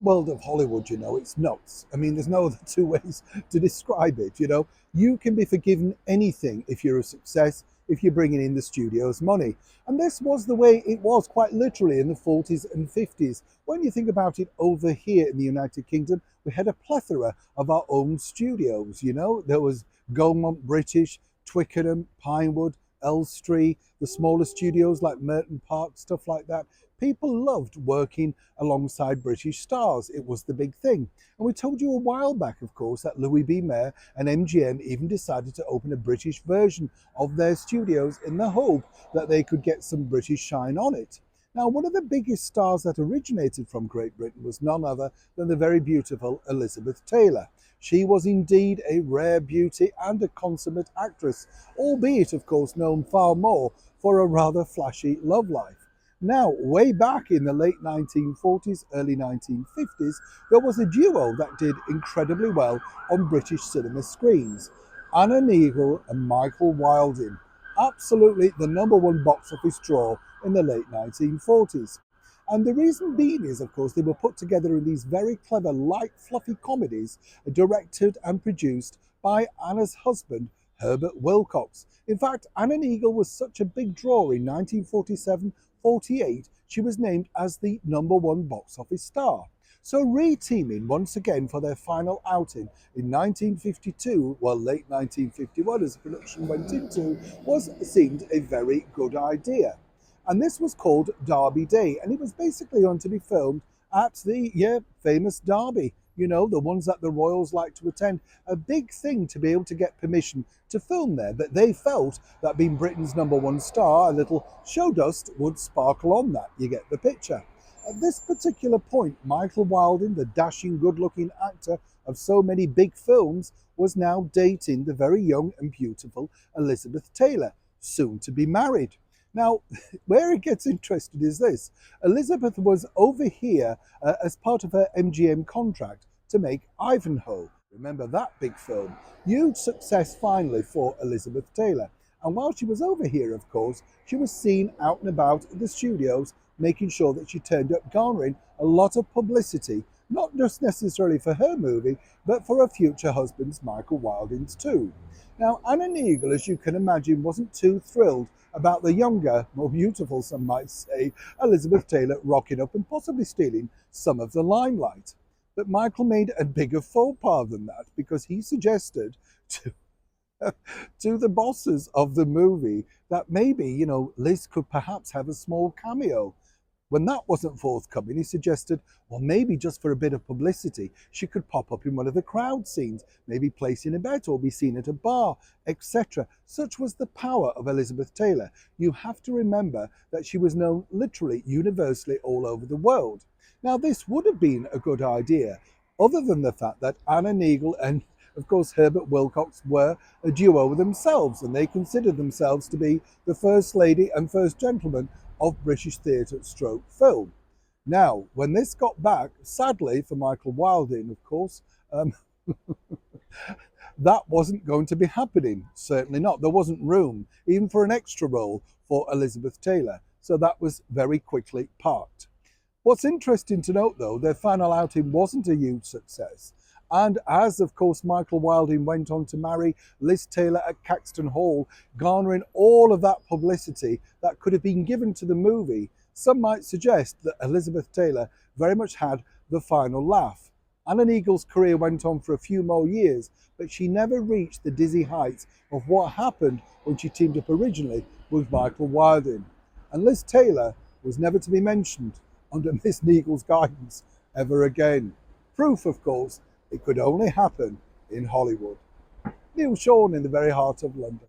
world of Hollywood, it's nuts. I mean, there's no other two ways to describe it. You can be forgiven anything if you're a success, if you're bringing in the studio's money. And this was the way it was quite literally in the 40s and 50s. When you think about it over here in the United Kingdom, we had a plethora of our own studios. There was Gaumont British, Twickenham, Pinewood, Elstree, the smaller studios like Merton Park, stuff like that. People loved working alongside British stars. It was the big thing. And we told you a while back, of course, that Louis B. Mayer and MGM even decided to open a British version of their studios in the hope that they could get some British shine on it. Now, one of the biggest stars that originated from Great Britain was none other than the very beautiful Elizabeth Taylor. She was indeed a rare beauty and a consummate actress, albeit, of course, known far more for a rather flashy love life. Now, way back in the late 1940s, early 1950s, there was a duo that did incredibly well on British cinema screens. Anna Neagle and Michael Wilding. Absolutely the number one box office draw in the late 1940s. And the reason being is, of course, they were put together in these very clever, light, fluffy comedies, directed and produced by Anna's husband, Herbert Wilcox. In fact, Anna Neagle was such a big draw in 1947-48, she was named as the number one box office star. So re-teaming once again for their final outing in 1952, well, late 1951 as the production went into, seemed a very good idea. And this was called Derby Day, and it was basically going to be filmed at the famous Derby. The ones that the royals like to attend. A big thing to be able to get permission to film there, that they felt that being Britain's number one star, a little show dust would sparkle on that. You get the picture. At this particular point, Michael Wilding, the dashing, good-looking actor of so many big films, was now dating the very young and beautiful Elizabeth Taylor, soon to be married. Now, where it gets interesting is this. Elizabeth was over here as part of her MGM contract to make Ivanhoe. Remember that big film? Huge success finally for Elizabeth Taylor. And while she was over here, of course, she was seen out and about the studios, making sure that she turned up, garnering a lot of publicity, not just necessarily for her movie, but for her future husband's, Michael Wilding's, too. Now, Anna Neagle, as you can imagine, wasn't too thrilled about the younger, more beautiful, some might say, Elizabeth Taylor rocking up and possibly stealing some of the limelight. But Michael made a bigger faux pas than that, because he suggested to to the bosses of the movie that maybe, Liz could perhaps have a small cameo. When that wasn't forthcoming, he suggested, well, maybe just for a bit of publicity, she could pop up in one of the crowd scenes, maybe placing a bet or be seen at a bar, etc. Such was the power of Elizabeth Taylor. You have to remember that she was known literally universally all over the world. Now, this would have been a good idea, other than the fact that Anna Neagle and, of course, Herbert Wilcox were a duo themselves, and they considered themselves to be the First Lady and First Gentleman of British theatre stroke film. Now, when this got back, sadly for Michael Wilding, of course, that wasn't going to be happening. Certainly not. There wasn't room, even for an extra role for Elizabeth Taylor. So that was very quickly parked. What's interesting to note, though, their final outing wasn't a huge success. And as, of course, Michael Wilding went on to marry Liz Taylor at Caxton Hall, garnering all of that publicity that could have been given to the movie, some might suggest that Elizabeth Taylor very much had the final laugh. Anna Neagle's career went on for a few more years, but she never reached the dizzy heights of what happened when she teamed up originally with Michael Wilding. And Liz Taylor was never to be mentioned under Miss Neagle's guidance ever again. Proof, of course, it could only happen in Hollywood. Neil Sean in the very heart of London.